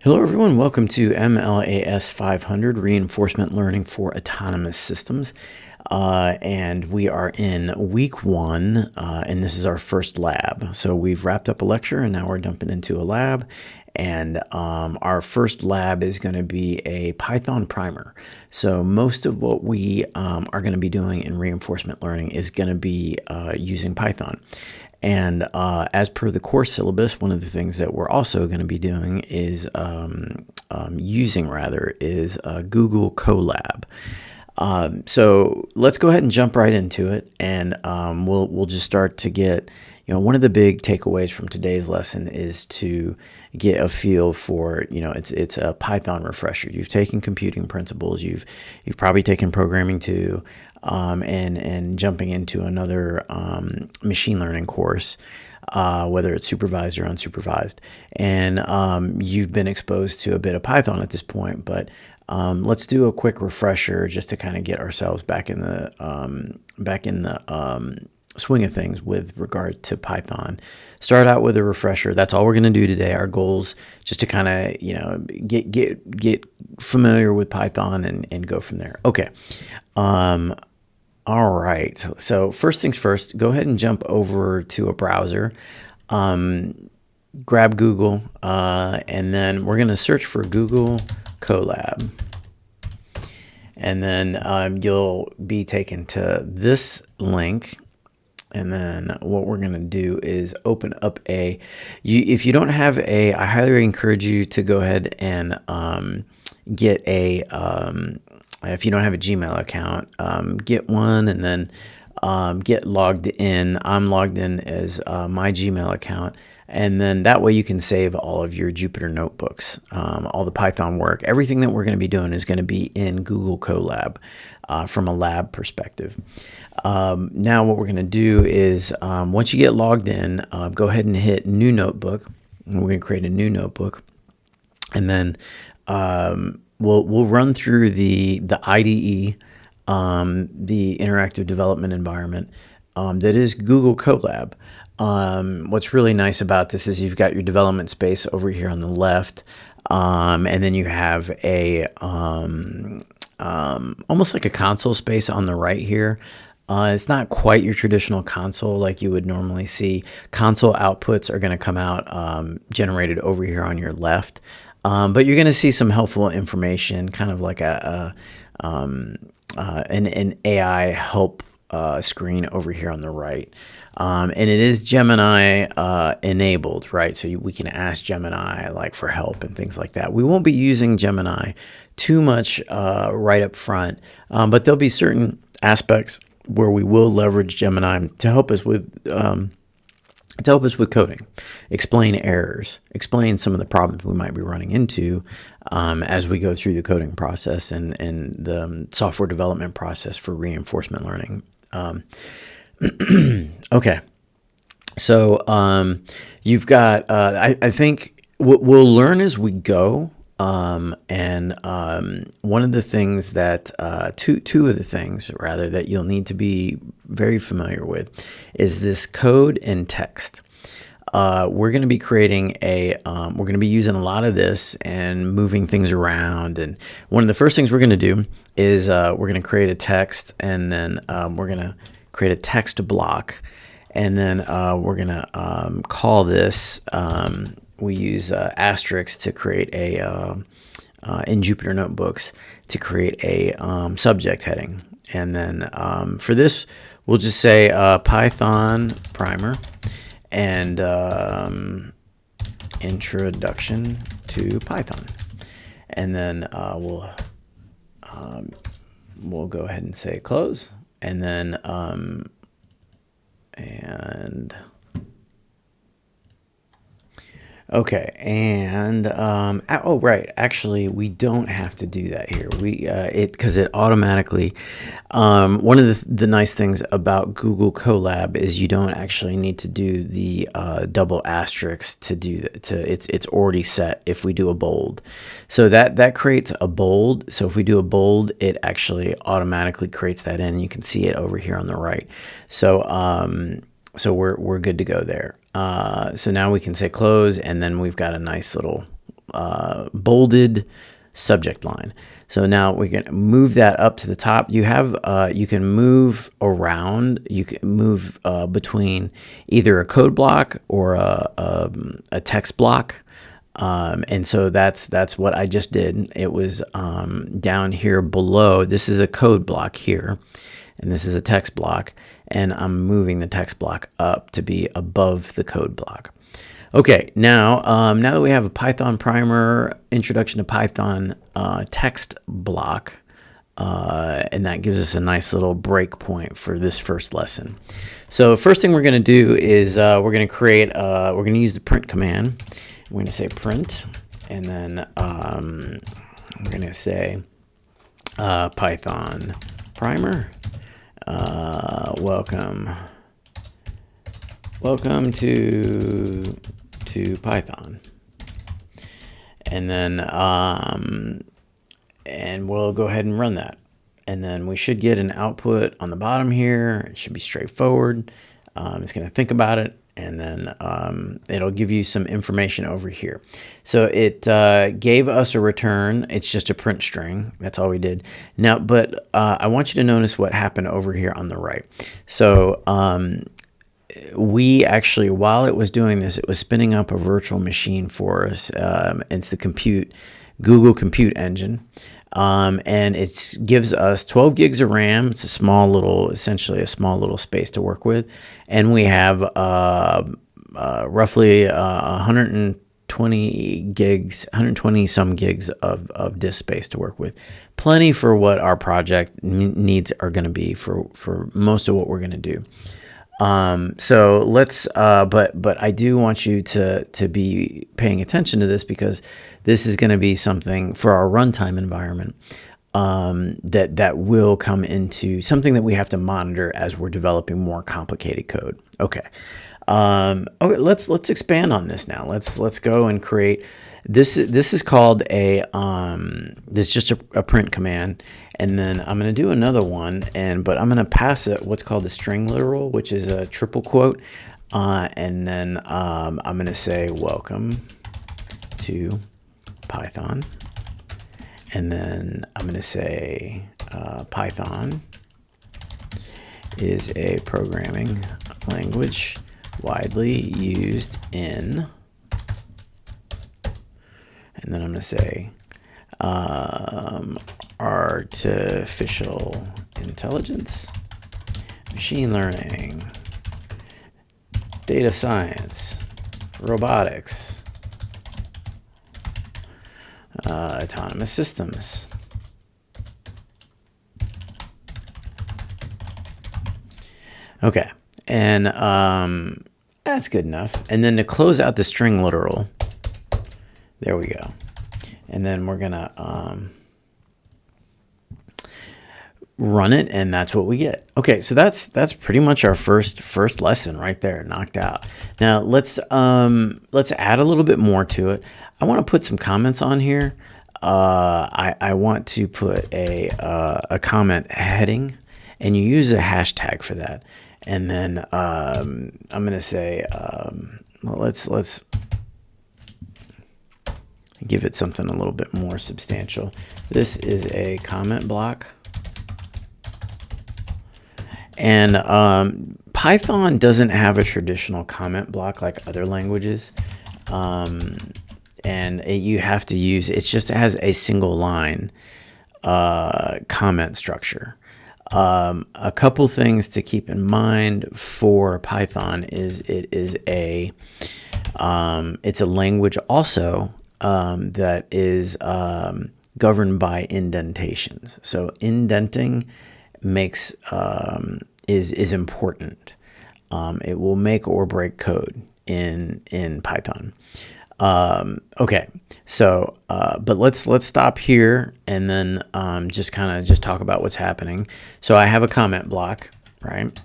Hello, everyone. Welcome to MLAS 500, Reinforcement Learning for Autonomous Systems. And we are in week one, and this is our first lab. So we've wrapped up a lecture, and now we're dumping into a lab. And our first lab is going to be a Python primer. So most of what we are going to be doing in reinforcement learning is going to be using Python. And as per the course syllabus, one of the things that we're also going to be doing is using Google Colab. So let's go ahead and jump right into it, and we'll just start to get, one of the big takeaways from today's lesson is to get a feel for, it's a Python refresher. You've taken computing principles, you've probably taken programming too, and jumping into another machine learning course, whether it's supervised or unsupervised, and you've been exposed to a bit of Python at this point, but let's do a quick refresher just to kind of get ourselves back in the swing of things with regard to Python. Start out with a refresher. That's all we're going to do today. Our goals just to kind of get familiar with Python and go from there. Okay. All right. So first things first, go ahead and jump over to a browser. Grab Google, and then we're going to search for Google Colab. And then you'll be taken to this link. And then what we're going to do is open up if you don't have I highly encourage you to go ahead and get if you don't have a Gmail account, get one, and then get logged in. I'm logged in as my Gmail account. And then that way you can save all of your Jupyter notebooks, all the Python work. Everything that we're going to be doing is going to be in Google Colab from a lab perspective. Now what we're going to do is once you get logged in, go ahead and hit New Notebook. And we're going to create a new notebook. And then we'll run through the IDE, the Interactive Development Environment, that is Google Colab. What's really nice about this is you've got your development space over here on the left, and then you have a almost like a console space on the right here. It's not quite your traditional console like you would normally see. Console outputs are going to come out generated over here on your left, but you're going to see some helpful information, kind of like an AI help screen over here on the right. And it is Gemini enabled, right? So we can ask Gemini like for help and things like that. We won't be using Gemini too much right up front, but there'll be certain aspects where we will leverage Gemini to help us with coding, explain errors, explain some of the problems we might be running into as we go through the coding process and the software development process for reinforcement learning. Okay, so you've got, I think we'll learn as we go. And one of the things that, two of the things rather that you'll need to be very familiar with is this code and text. We're going to be creating we're going to be using a lot of this and moving things around. And one of the first things we're going to do is we're going to create a text, and then we're going to create a text block, and then we're going to call this. We use asterisks to create in Jupyter Notebooks to create a subject heading. And then for this, we'll just say Python primer and introduction to Python. And then we'll go ahead and say close. And then okay, and oh right, actually we don't have to do that here. Because it automatically. One of the nice things about Google Colab is you don't actually need to do the double asterisks to do that. It's already set if we do a bold, so that creates a bold. So if we do a bold, it actually automatically creates that in. You can see it over here on the right. So we're good to go there. So now we can say close, and then we've got a nice little bolded subject line. So now we can move that up to the top. You have you can move around. You can move between either a code block or a text block. And so that's what I just did. It was down here below. This is a code block here, and this is a text block, and I'm moving the text block up to be above the code block. Okay, now that we have a Python primer, introduction to Python text block, and that gives us a nice little break point for this first lesson. So first thing we're going to do is we're going to use the print command. We're going to say print, and then we're going to say Python primer, welcome to Python, and then and we'll go ahead and run that, and then we should get an output on the bottom here. It should be straightforward. It's going to think about it, and then it'll give you some information over here. So it gave us a return. It's just a print string. That's all we did. Now, but I want you to notice what happened over here on the right. So we actually, while it was doing this, it was spinning up a virtual machine for us. It's the Google Compute Engine. And it gives us 12 gigs of RAM. It's essentially a small little space to work with. And we have roughly 120 some gigs of disk space to work with. Plenty for what our project needs are going to be for most of what we're going to do. So let's, but I do want you to be paying attention to this, because this is going to be something for our runtime environment, that will come into something that we have to monitor as we're developing more complicated code. Okay. Okay, let's expand on this now. Let's go and create this. This is called this is just a print command, and then I'm going to do another one, but I'm going to pass it what's called a string literal, which is a triple quote, and then I'm going to say welcome to Python, and then I'm going to say Python is a programming language widely used in, and then I'm going to say artificial intelligence, machine learning, data science, robotics, autonomous systems. Okay, and that's good enough. And then to close out the string literal, there we go. And then we're gonna run it, and that's what we get. Okay, so that's pretty much our first lesson right there, knocked out. Now let's add a little bit more to it. I want to put some comments on here. I want to put a comment heading, and you use a hashtag for that. And then I'm gonna say let's give it something a little bit more substantial. This is a comment block. And Python doesn't have a traditional comment block like other languages. You have to use, it just has a single line comment structure. A couple things to keep in mind for Python is it's a language also that is governed by indentations. So indenting makes is important. It will make or break code in Python. Okay, so but let's stop here, and then just talk about what's happening. So I have a comment block, right?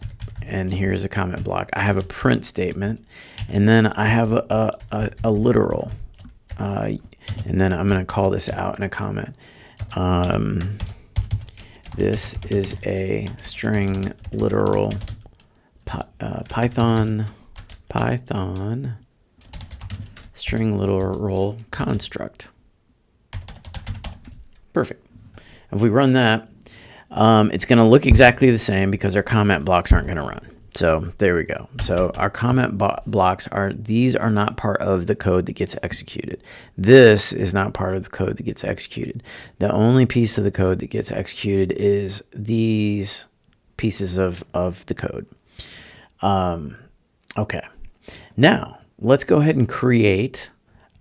And here's a comment block. I have a print statement, and then I have a literal, and then I'm going to call this out in a comment. This is a string literal Python string literal construct. Perfect. If we run that, it's going to look exactly the same because our comment blocks aren't going to run. So there we go. So our comment blocks these are not part of the code that gets executed. This is not part of the code that gets executed. The only piece of the code that gets executed is these pieces of the code. Okay. Now let's go ahead and create,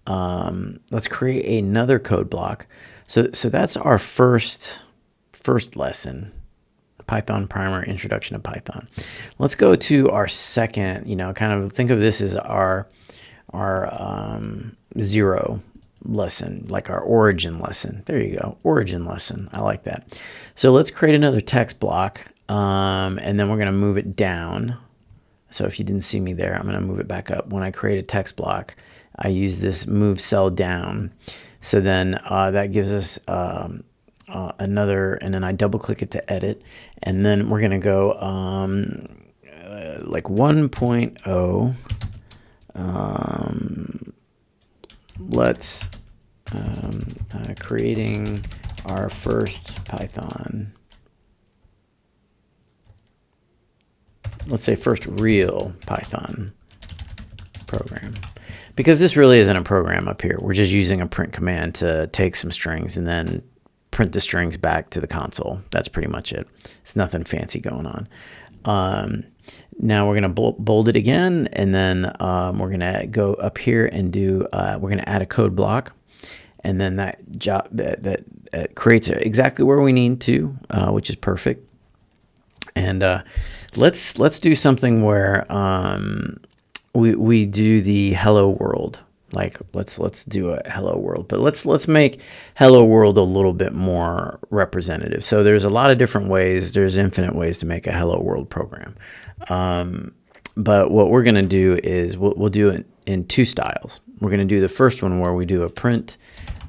let's create another code block. So that's our first lesson. Python primer, introduction to Python. Let's go to our second, kind of think of this as our zero lesson, like our origin lesson. There you go, origin lesson. I like that. So let's create another text block, and then we're going to move it down. So if you didn't see me there, I'm going to move it back up. When I create a text block, I use this move cell down. So then that gives us another, and then I double click it to edit, and then we're gonna go like 1.0. Let's creating our first Python. Let's say first real Python program. Because this really isn't a program up here. We're just using a print command to take some strings and then print the strings back to the console. That's pretty much it. It's nothing fancy going on. Now we're going to bold it again, and then we're going to go up here and do, we're going to add a code block, and then that creates it exactly where we need to, which is perfect. And let's do something where we do the hello world. Like let's do a hello world, but let's make hello world a little bit more representative. So there's a lot of different ways. There's infinite ways to make a hello world program. But what we're going to do is we'll do it in two styles. We're going to do the first one where we do a print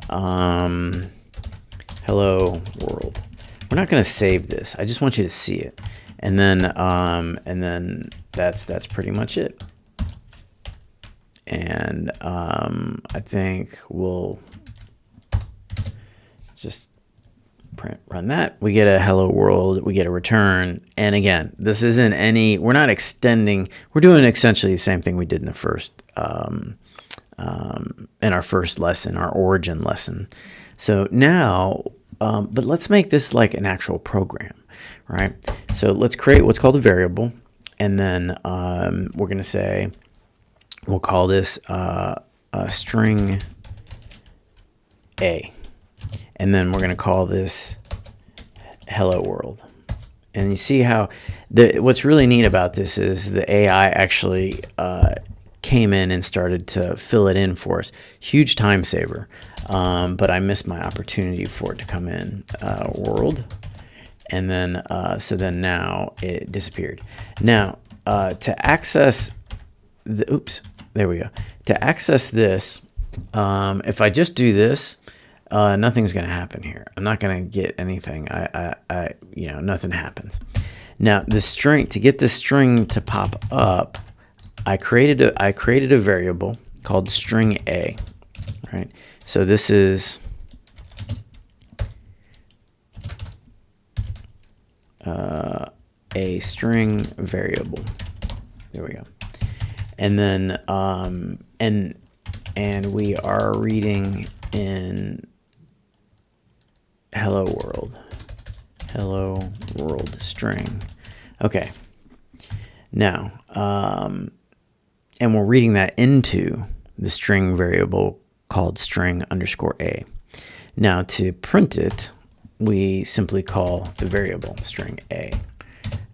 hello world. We're not going to save this. I just want you to see it. And then that's pretty much it. And I think we'll just run that. We get a hello world, we get a return. And again, this isn't we're not extending, we're doing essentially the same thing we did in the first, in our first lesson, our origin lesson. So now, but let's make this like an actual program, right? So let's create what's called a variable. And then we're going to say, we'll call this string A. And then we're going to call this hello world. And you see how what's really neat about this is the AI actually came in and started to fill it in for us. Huge time saver. But I missed my opportunity for it to come in world. And then, so then now it disappeared. Now, to access there we go. To access this, if I just do this, nothing's going to happen here. I'm not going to get anything. Nothing happens. Now, the string, to get this string to pop up, I created a variable called string A, right? So this is a string variable. There we go. And then and we are reading in hello world string. Okay. Now, and we're reading that into the string variable called string underscore A. Now to print it, we simply call the variable string A.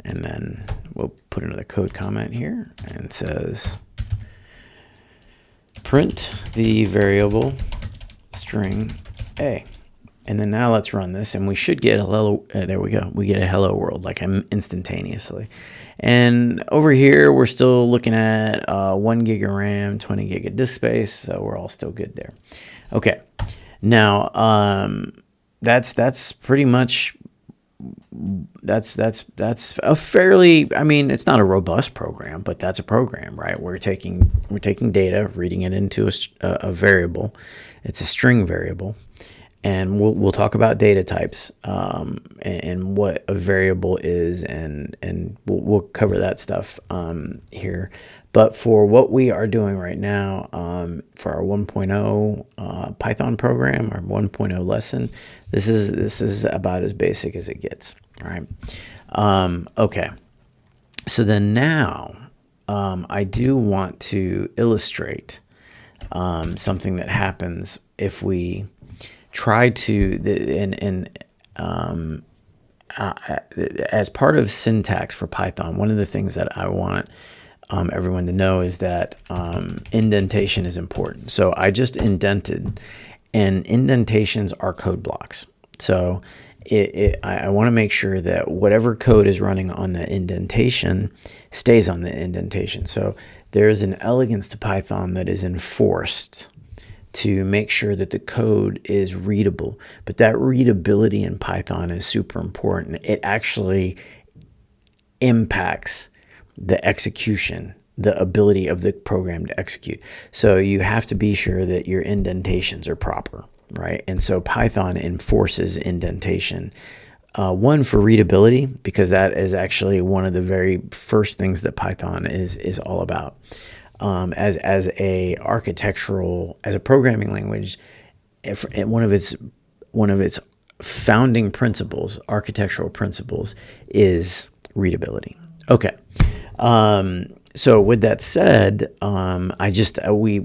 And then we'll put another code comment here, and it says print the variable string A. And then now let's run this, and we should get a hello. There we go. We get a hello world like instantaneously. And over here, we're still looking at 1 gig of RAM, 20 gig of disk space, so we're all still good there. Okay. Now that's pretty much that's a fairly, I mean, it's not a robust program, but that's a program, right? We're taking data, reading it into a variable. It's a string variable, and we'll talk about data types, and what a variable is, and we'll cover that stuff here. But for what we are doing right now, for our 1.0 Python program, our 1.0 lesson, this is about as basic as it gets. All right. Okay. So then now, I do want to illustrate something that happens if we try to, as part of syntax for Python, one of the things that I want everyone to know is that indentation is important. So I just indented, and indentations are code blocks. So I want to make sure that whatever code is running on the indentation stays on the indentation. So there's an elegance to Python that is enforced to make sure that the code is readable. But that readability in Python is super important. It actually impacts the execution, the ability of the program to execute. So you have to be sure that your indentations are proper, right? And so Python enforces indentation. One, for readability, because that is actually one of the very first things that Python is all about. As a programming language, one of its founding principles, architectural principles, is readability. Okay. So with that said, we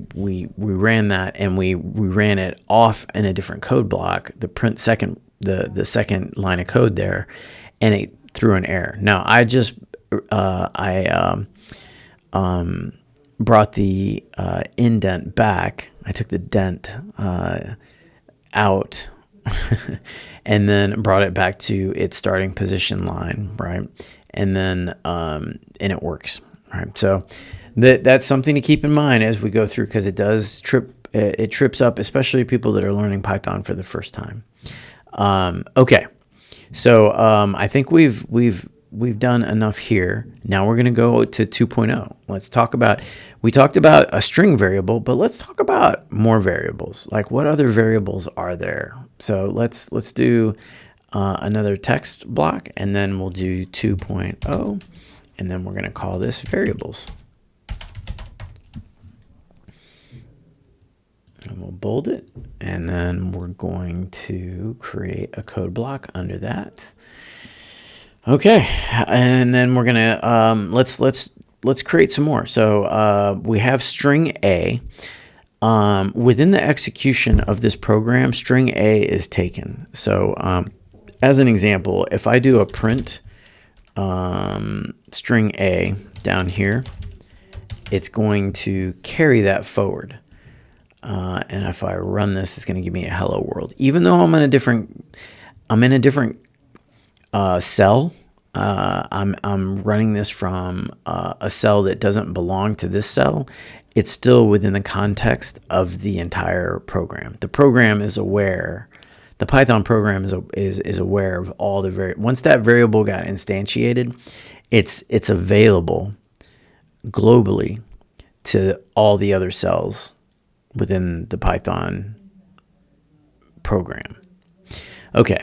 ran that, and we ran it off in a different code block, the second line of code there, and it threw an error. Now I just brought the indent back. I took the dent out and then brought it back to its starting position line, right? And then and it works, right? So that's something to keep in mind as we go through, because it does trips up, especially people that are learning Python for the first time. Okay, so I think we've done enough here. Now we're going to go to 2.0. Let's talk about, we talked about a string variable, but let's talk about more variables. Like, what other variables are there? So let's do another text block, and then we'll do 2.0, and then we're going to call this variables. And we'll bold it, and then we're going to create a code block under that. Okay, and then we're gonna let's create some more. So we have string A. Within the execution of this program, string A is taken. So as an example, if I do a print string A down here, it's going to carry that forward. And if I run this, it's going to give me a hello world. Even though I'm in a different cell. I'm running this from a cell that doesn't belong to this cell. It's still within the context of the entire program. The program is aware. The Python program is aware of all the once that variable got instantiated, it's available globally to all the other cells within the Python program. Okay.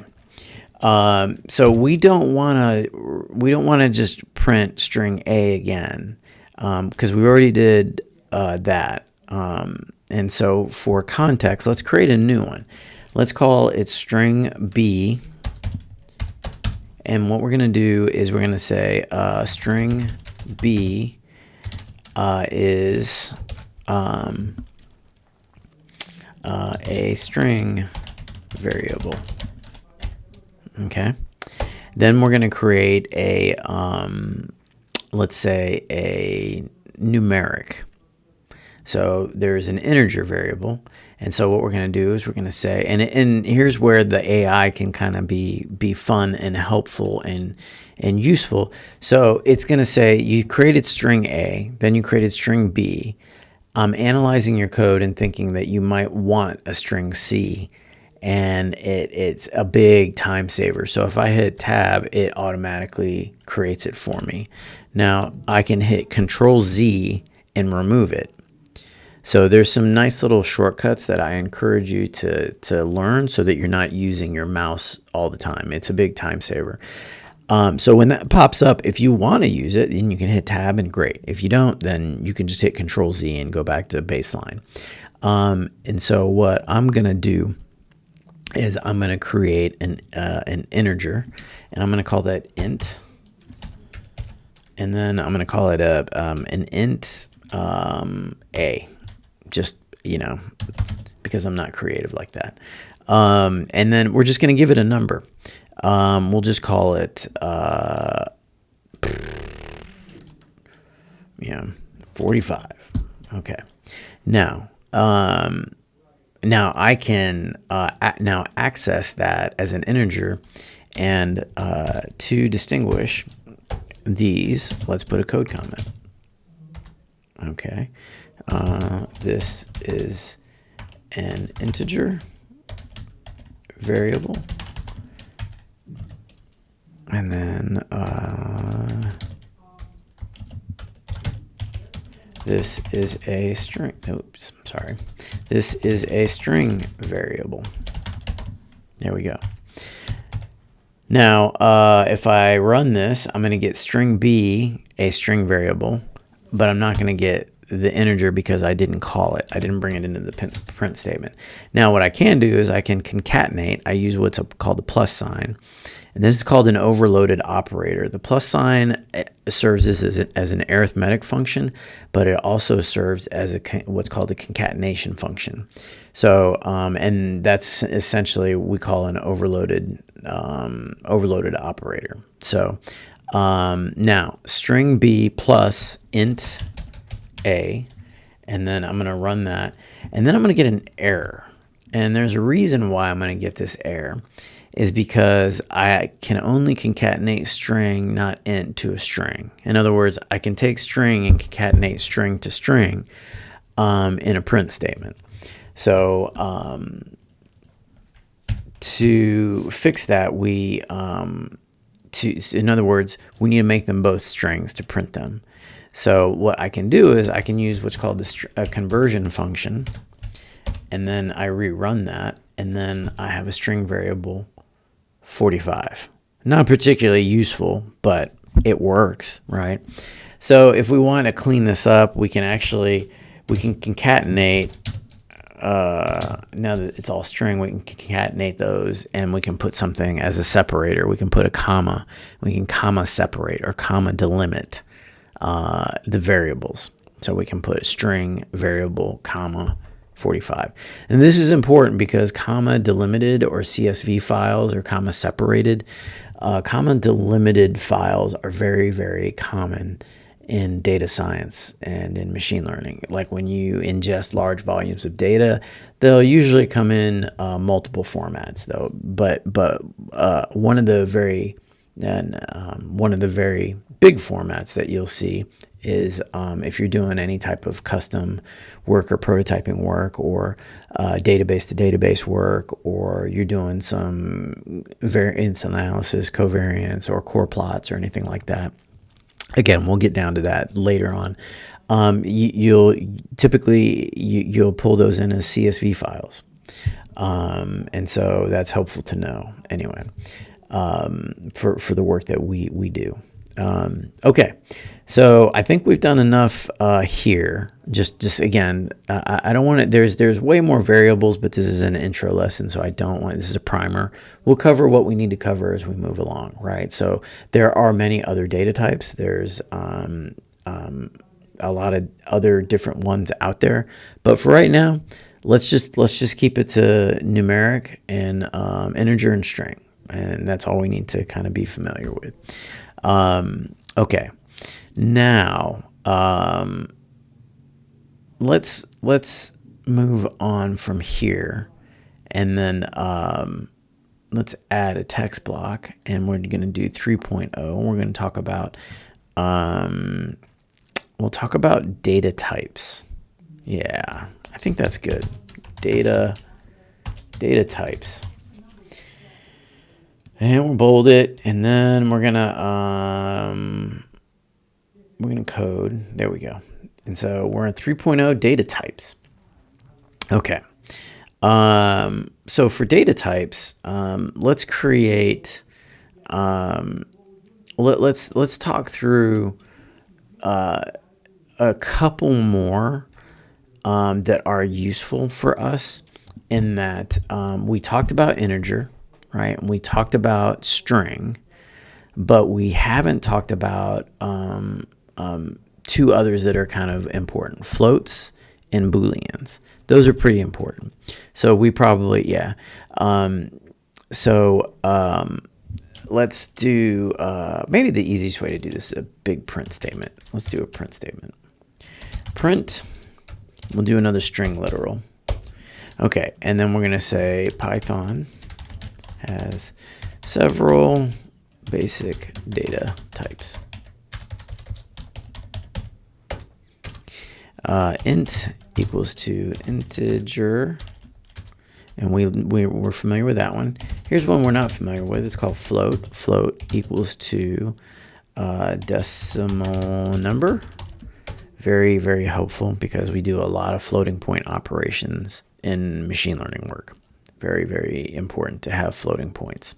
So we don't want to just print string A again, because we already did that. And so for context, let's create a new one. Let's call it string B. And what we're going to do is we're going to say string B is a string variable. Okay. Then we're going to create a, let's say, a numeric. So there's an integer variable. And so what we're going to do is we're going to say, and here's where the AI can kind of be fun and helpful and useful. So it's going to say you created string A, then you created string B. I'm analyzing your code and thinking that you might want a string C. and it's a big time saver. So if I hit tab, it automatically creates it for me. Now I can hit Control Z and remove it. So there's some nice little shortcuts that I encourage you to learn so that you're not using your mouse all the time. It's a big time saver. So when that pops up, if you want to use it, then you can hit tab and great. If you don't, then you can just hit Control Z and go back to baseline. And so what I'm going to do is I'm going to create an integer, and I'm going to call that int. And then I'm going to call it an int a, just, because I'm not creative like that. And then we're just going to give it a number. We'll just call it 45. Okay. Now I can now access that as an integer, and to distinguish these, let's put a code comment. Okay. This is an integer variable. And then this is a string. Oops, sorry. This is a string variable. There we go. Now, if I run this, I'm going to get string B, a string variable, but I'm not going to get the integer because I didn't call it. I didn't bring it into the print statement. Now, what I can do is I can concatenate. I use what's called a plus sign. And this is called an overloaded operator. The plus sign serves as an arithmetic function, but it also serves as what's called a concatenation function. So, and that's essentially we call an overloaded operator. So now string B plus int A, and then I'm going to run that, and then I'm going to get an error. And there's a reason why I'm going to get this error, is because I can only concatenate string, not int, to a string. In other words, I can take string and concatenate string to string in a print statement. So to fix that, in other words, we need to make them both strings to print them. So what I can do is I can use what's called a conversion function, and then I rerun that, and then I have a string variable 45. Not particularly useful, but it works, right? So if we want to clean this up, we can concatenate. Now that it's all string, we can concatenate those, and we can put something as a separator. We can put a comma. We can comma separate or comma delimit the variables. So we can put a string variable comma 45. And this is important because comma delimited or CSV files or comma separated, comma delimited files are very, very common in data science and in machine learning. Like when you ingest large volumes of data, they'll usually come in multiple formats though. But one of the very big formats that you'll see is if you're doing any type of custom work or prototyping work, or database to database work, or you're doing some variance analysis, covariance, or core plots, or anything like that. Again, we'll get down to that later on. You'll pull those in as CSV files, and so that's helpful to know anyway for the work that we do. Okay, so I think we've done enough here. Just again, I don't want to. There's way more variables, but this is an intro lesson, so I don't want. This is a primer. We'll cover what we need to cover as we move along, right? So there are many other data types. There's a lot of other different ones out there, but for right now, let's just keep it to numeric and integer and string, and that's all we need to kind of be familiar with. Okay, now let's move on from here, and then let's add a text block, and we're going to do 3.0. We're going to talk about we'll talk about data types. Yeah, I think that's good. Data data types. And we'll bold it, and then we're gonna code. There we go. And so we're in 3.0 data types. Okay. So for data types, let's create. Let's talk through a couple more that are useful for us. In that we talked about integer. Right, and we talked about string, but we haven't talked about two others that are kind of important: floats and booleans. Those are pretty important. So we probably, yeah. Let's do maybe the easiest way to do this is a big print statement. Let's do a print statement. Print. We'll do another string literal. Okay, and then we're gonna say Python has several basic data types. Int equals to integer, and we're familiar with that one. Here's one we're not familiar with. It's called float. Float equals to decimal number. Very, very helpful because we do a lot of floating point operations in machine learning work. Very, very important to have floating points.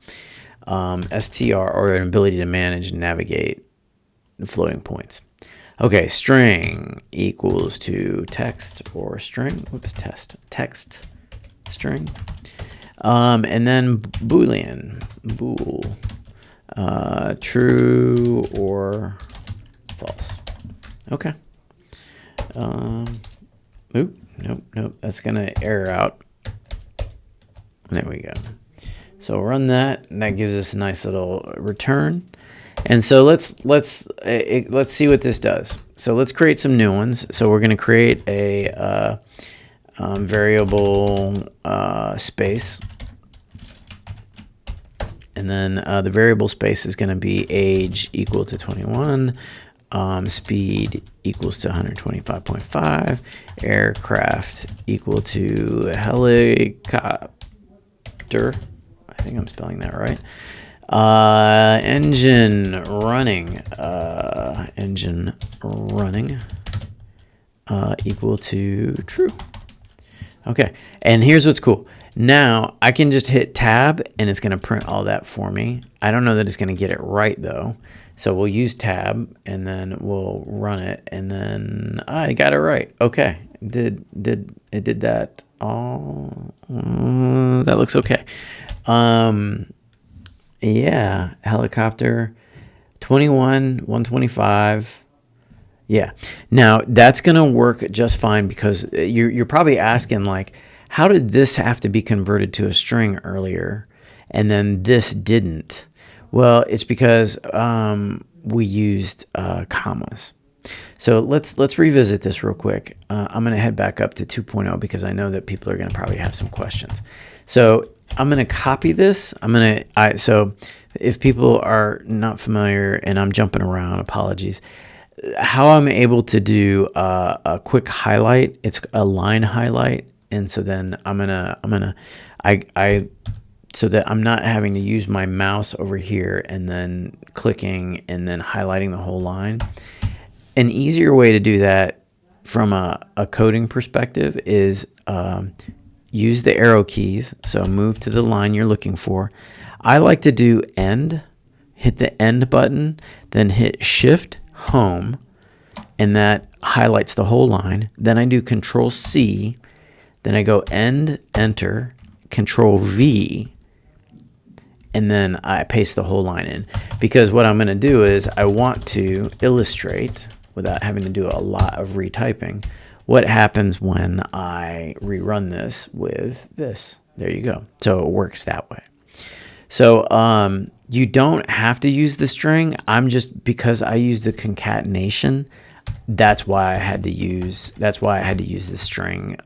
str, or an ability to manage and navigate floating points. Okay, string equals to text or string. Oops, text string. And then boolean, bool, true or false. Okay. Nope. That's gonna error out. There we go. So run that, and that gives us a nice little return. And so let's see what this does. So let's create some new ones. So we're going to create a variable space, and then the variable space is going to be age equal to 21, speed equals to 125.5, aircraft equal to helicopter. I think I'm spelling that right. Engine running equal to true. Okay, and here's what's cool. Now I can just hit tab and it's going to print all that for me. I don't know that it's going to get it right though. So we'll use tab and then we'll run it, and then I got it right. Okay, it did that all. That looks okay. Yeah, helicopter 21, 125. Yeah. Now that's going to work just fine because you're probably asking, like, how did this have to be converted to a string earlier and then this didn't? Well, it's because we used commas. So let's revisit this real quick. I'm going to head back up to 2.0 because I know that people are going to probably have some questions. So I'm going to copy this. So if people are not familiar and I'm jumping around, apologies. How I'm able to do a quick highlight, it's a line highlight. And so then so that I'm not having to use my mouse over here and then clicking and then highlighting the whole line. An easier way to do that from a coding perspective is use the arrow keys. So move to the line you're looking for. I like to do end, hit the end button, then hit shift home, and that highlights the whole line. Then I do Control C, then I go end, enter, Control V, and then I paste the whole line in. Because what I'm going to do is I want to illustrate, without having to do a lot of retyping, what happens when I rerun this with this. There you go. So it works that way. So you don't have to use the string. Because I use the concatenation, that's why I had to use the string,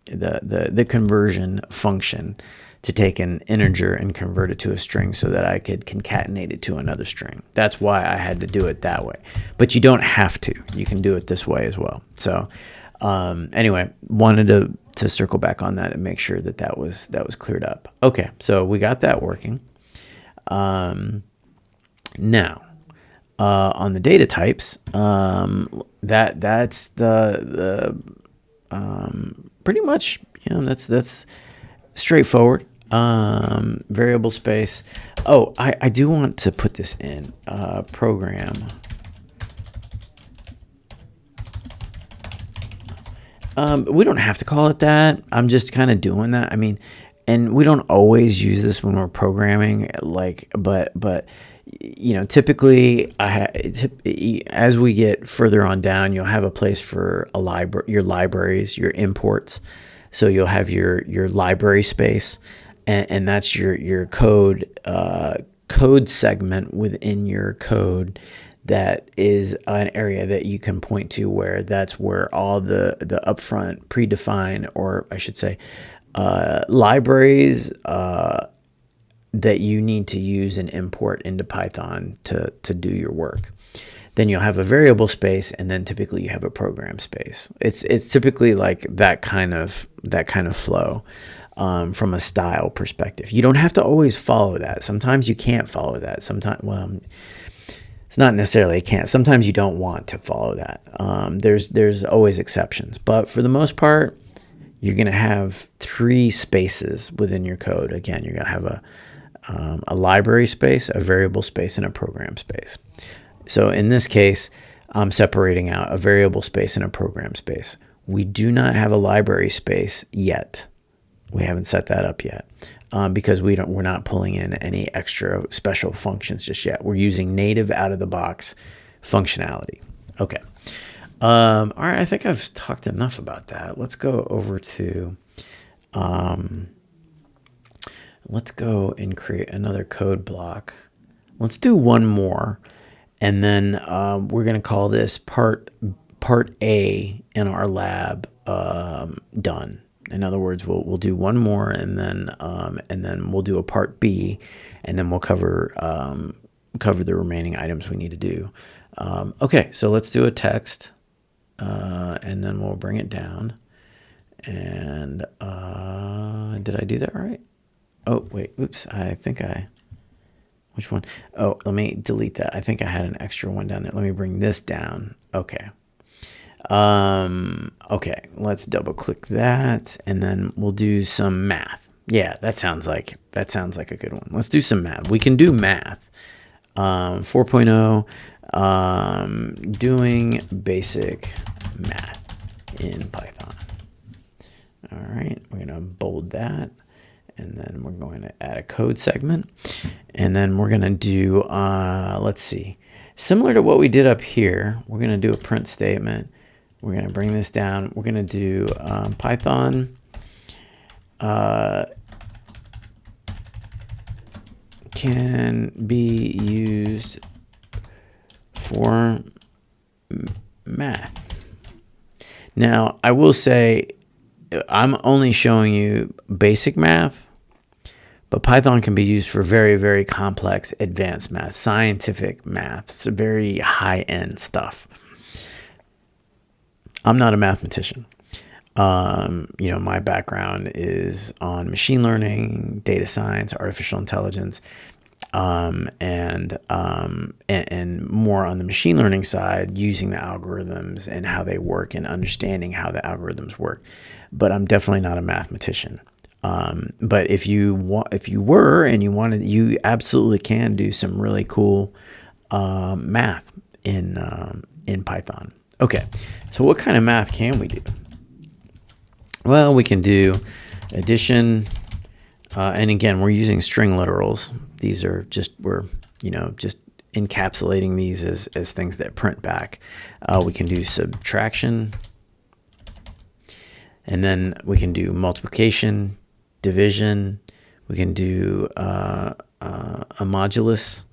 the conversion function, to take an integer and convert it to a string so that I could concatenate it to another string. That's why I had to do it that way. But you don't have to. You can do it this way as well. So Anyway, wanted to circle back on that and make sure that was cleared up. Okay, so we got that working. Now, on the data types, that's the pretty much, that's straightforward. Variable space. Oh, I do want to put this in program. We don't have to call it that. I'm just kind of doing that. I mean, and we don't always use this when we're programming, but typically as we get further on down, you'll have a place for your libraries, your imports. So you'll have your library space, and that's your code segment within your code. That is an area that you can point to where that's where all the upfront predefined, or I should say, libraries that you need to use and import into Python to do your work. Then you'll have a variable space, and then typically you have a program space. It's typically like that kind of flow from a style perspective. You don't have to always follow that. Sometimes you can't follow that. Sometimes, well, it's not necessarily you can't. Sometimes you don't want to follow that. There's always exceptions, but for the most part, you're going to have 3 spaces within your code. Again, you're going to have a library space, a variable space, and a program space. So in this case, I'm separating out a variable space and a program space. We do not have a library space yet. We haven't set that up yet. Because we're not pulling in any extra special functions just yet. We're using native out of the box functionality. Okay. All right. I think I've talked enough about that. Let's go over to, let's go and create another code block. Let's do one more, and then we're going to call this part A in our lab done. In other words, we'll do one more, and then we'll do a part B, and then we'll cover the remaining items we need to do. Okay, so let's do a text, and then we'll bring it down. And did I do that right? Oh wait, oops! Which one? Oh, let me delete that. I think I had an extra one down there. Let me bring this down. Okay. Okay, let's double click that, and then we'll do some math. Yeah, that sounds like a good one. Let's do some math. We can do math. 4.0, doing basic math in Python. All right, we're gonna bold that, and then we're going to add a code segment, and then we're gonna do, let's see, similar to what we did up here, we're gonna do a print statement. We're going to bring this down. We're going to do Python can be used for math. Now, I will say I'm only showing you basic math, but Python can be used for very, very complex advanced math, scientific math. It's very high-end stuff. I'm not a mathematician. My background is on machine learning, data science, artificial intelligence, and more on the machine learning side, using the algorithms and how they work and understanding how the algorithms work. But I'm definitely not a mathematician. But if you were and you wanted, you absolutely can do some really cool math in Python. Okay, so what kind of math can we do? Well, we can do addition, and again, we're using string literals. These are we're just encapsulating these as things that print back. We can do subtraction, and then we can do multiplication, division. We can do a modulus.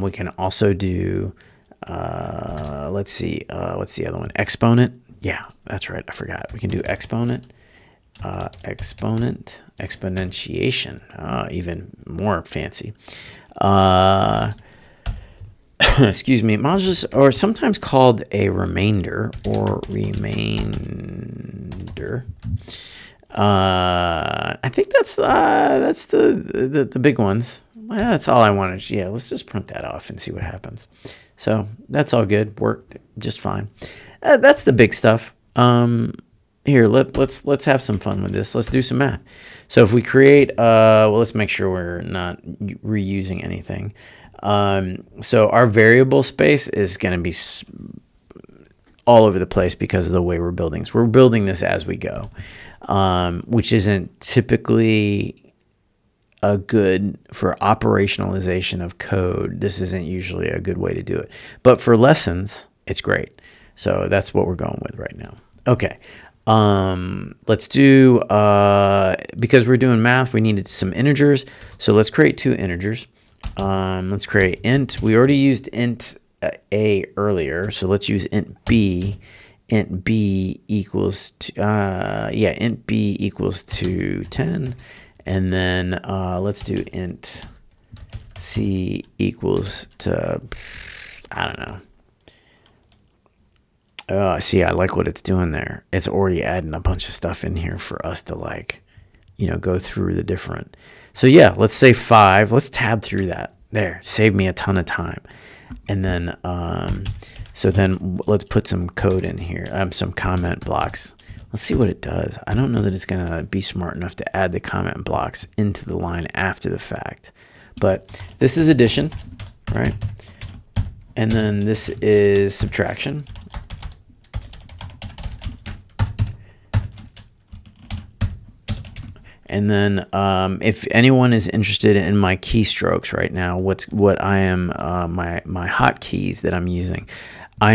We can also do let's see, what's the other one? Exponent. Yeah, that's right. I forgot. We can do exponent, exponentiation, even more fancy. excuse me, modulus, or sometimes called a remainder or remainder. I think that's the big ones. Well, that's all I wanted. Yeah, let's just print that off and see what happens. So that's all good. Worked just fine. That's the big stuff. Here, let's have some fun with this. Let's do some math. So if we create, well, let's make sure we're not reusing anything. So our variable space is going to be all over the place because of the way we're building. So we're building this as we go, which isn't typically a good for operationalization of code. This isn't usually a good way to do it, but for lessons, it's great. So that's what we're going with right now. Okay. Let's do, because we're doing math, we needed some integers. So let's create two integers. Let's create int. We already used int a earlier. So let's use int b. Int b equals to, int b equals to 10. And then let's do int c equals to, I don't know. See, I like what it's doing there. It's already adding a bunch of stuff in here for us to go through the different. So yeah, let's say 5. Let's tab through that. There, save me a ton of time. And then, so then let's put some code in here. Some comment blocks. Let's see what it does. I don't know that it's going to be smart enough to add the comment blocks into the line after the fact. But this is addition, right? And then this is subtraction. And then if anyone is interested in my keystrokes right now, what I am, my hotkeys that I'm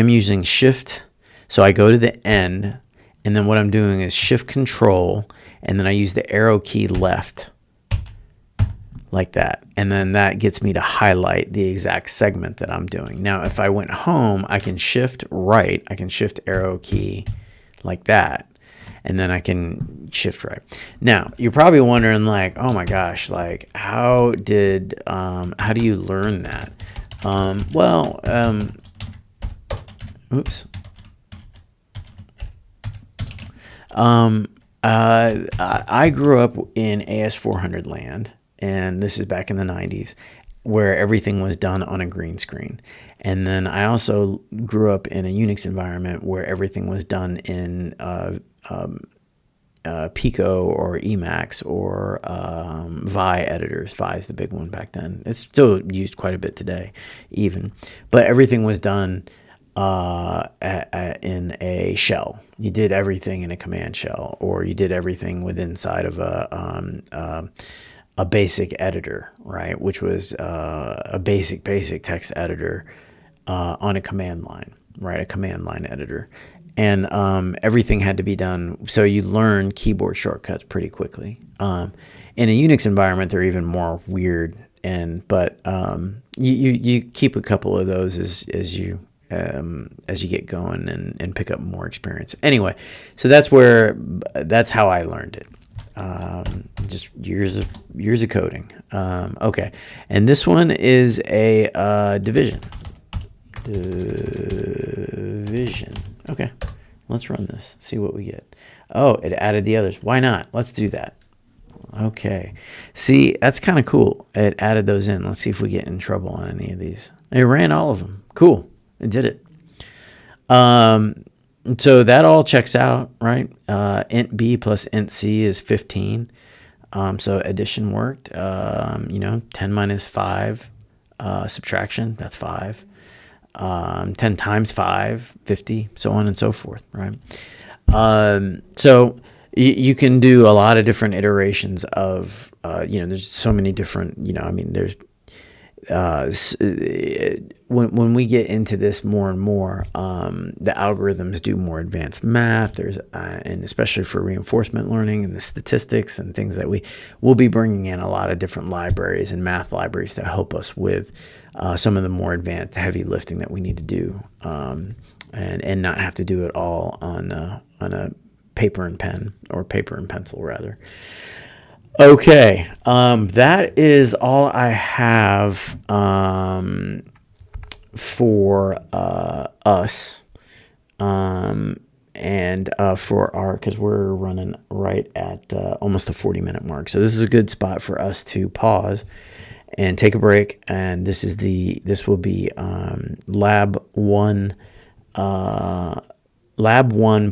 using Shift. So I go to the end. And then what I'm doing is Shift Control, and then I use the arrow key left, like that. And then that gets me to highlight the exact segment that I'm doing. Now, if I went home, I can Shift right. I can Shift arrow key like that. And then I can Shift right. Now, you're probably wondering, like, oh my gosh, like, how do you learn that? Oops. I grew up in AS400 land, and this is back in the 90s, where everything was done on a green screen. And then I also grew up in a Unix environment where everything was done in Pico or Emacs or Vi editors. Vi is the big one back then. It's still used quite a bit today, even. But everything was done in a shell. You did everything in a command shell, or you did everything inside of a basic editor, right? Which was a basic text editor on a command line, right? A command line editor. And everything had to be done. So you learn keyboard shortcuts pretty quickly. In a Unix environment, they're even more weird. But you keep a couple of those as you get going and pick up more experience. Anyway, so that's how I learned it. Just years of coding. Okay, and this one is a division. Okay, let's run this. See what we get. Oh, it added the others. Why not? Let's do that. Okay. See, that's kind of cool. It added those in. Let's see if we get in trouble on any of these. It ran all of them. Cool. It did it. So that all checks out, right? Int B plus int C is 15. So addition worked. 10 minus 5. Subtraction, that's 5. 10 times 5, 50, so on and so forth, right? So you can do a lot of different iterations of, there's so many different, there's, when we get into this more and more, the algorithms do more advanced math. There's, and especially for reinforcement learning and the statistics and things that we will be bringing in a lot of different libraries and math libraries to help us with some of the more advanced heavy lifting that we need to do, and not have to do it all on a paper and pen, or paper and pencil rather. Okay, that is all I have for us, and for our, because we're running right at almost a 40-minute mark. So this is a good spot for us to pause and take a break. And this will be lab one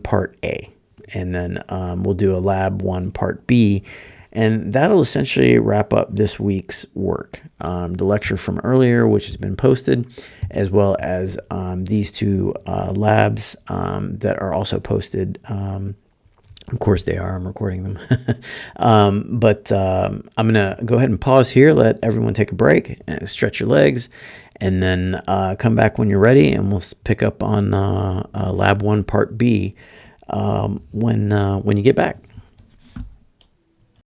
part A, and then we'll do a lab one part B, and that'll essentially wrap up this week's work. The lecture from earlier, which has been posted, as well as these two labs that are also posted. Of course they are. I'm recording them. But I'm going to go ahead and pause here, let everyone take a break, and stretch your legs, and then come back when you're ready, and we'll pick up on Lab 1 Part B when you get back.